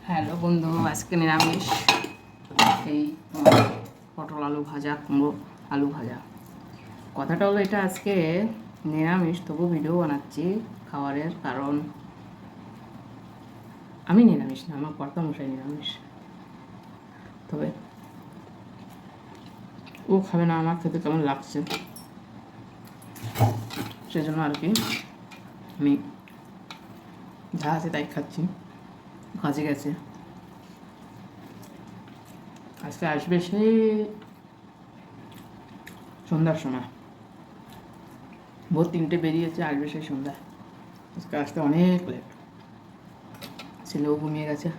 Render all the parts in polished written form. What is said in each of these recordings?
Hello বন্ধু, আজকে নিরামিষ। এই পটল আলু ভাজা, কুমড়ো আলু ভাজা। কথাটা হলো এটা আজকে নিরামিষ, তবু ভিডিও বানাচ্ছি খাবারের, কারণ আমি নিরামিষ না, আমার কর্তামশাই নিরামিষ। তবে ও খাবে না, আমার খেতে কেমন লাগছে সেজন্য আর কি আমি যা আছে তাই খাচ্ছি। কাজে গেছে, আজকে আসবে সেই সন্ধ্যার সময়। ভোর 3টে বেরিয়েছে, আসবে সেই সন্ধ্যায়। আজকে আসতে অনেক লেট। ছেলেও ঘুমিয়ে গেছে।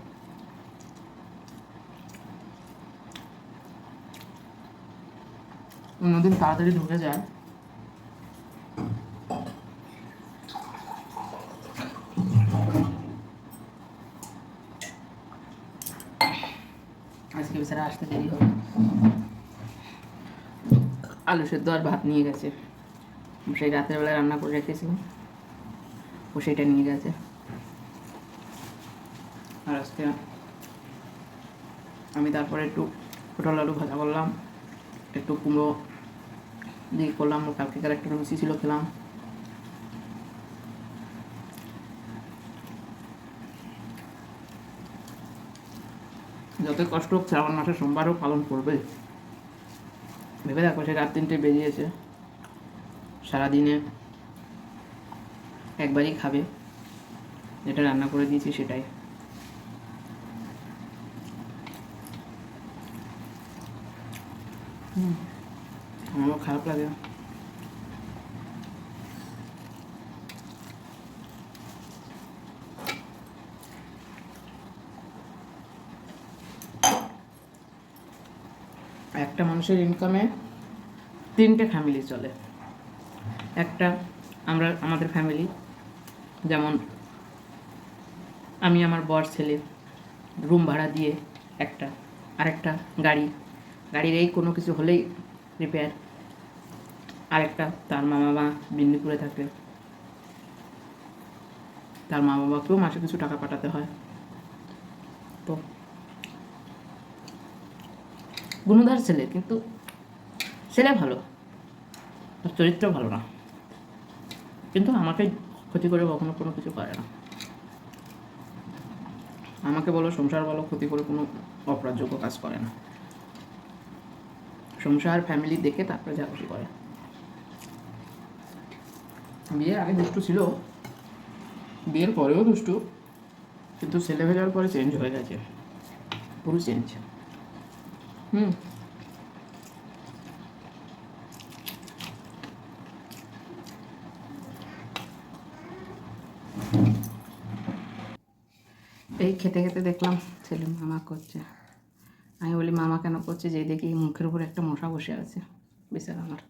অন্যদিন তাড়াতাড়ি ঢুকে যায়, আজকে বেচারা আসতে দেরি হবে। আলু সেদ্ধ আর ভাত নিয়ে গেছে, সেই রাতের বেলায় রান্না করে রেখেছিলাম, ও সেইটা নিয়ে গেছে। আর আজকে আমি তারপরে একটু পটল আলু ভাজা করলাম, একটু কুমড়ো দিয়ে করলাম। কালকেকার একটা লুচি ছিল, খেলাম। যতই কষ্ট হোক, শ্রাবণ মাসে সোমবারও পালন করবে। ভেবে দেখো, সে রাত 3টে বেরিয়েছে, সারাদিনে একবারই খাবে, যেটা রান্না করে দিয়েছি সেটাই। আমারও খারাপ লাগে। একটা মানুষের ইনকামে 3টে ফ্যামিলি চলে। একটা আমাদের ফ্যামিলি, যেমন আমি, আমার বর, ছেলে, রুম ভাড়া দিয়ে একটা, আরেকটা গাড়ির এই কোনো কিছু হলেই রিপেয়ার, আরেকটা তার মা বাবা মেদিনীপুরে থাকে, তার মা বাবাকেও মাসে কিছু টাকা পাঠাতে হয়। তো গুণধার ছেলে, কিন্তু ছেলে ভালো, তার চরিত্র ভালো না, কিন্তু আমাকে ক্ষতি করে কখনো কোনো কিছু করে না। আমাকে বলো, সংসার বলো, ক্ষতি করে কোনো অপরাধযোগ্য কাজ করে না। সংসার ফ্যামিলি দেখে তারপরে যা খুশি করে। বিয়ের আগে দুষ্টু ছিল, বিয়ের পরেও দুষ্টু, কিন্তু ছেলে হয়ে যাওয়ার পরে চেঞ্জ হয়ে গেছে, পুরো চেঞ্জ। এই খেতে খেতে দেখলাম ছেলে মামা করছে। আমি বলি, মামা কেন করছে? যে দেখি মুখের উপর একটা মশা বসে আছে, বেচারা আমার।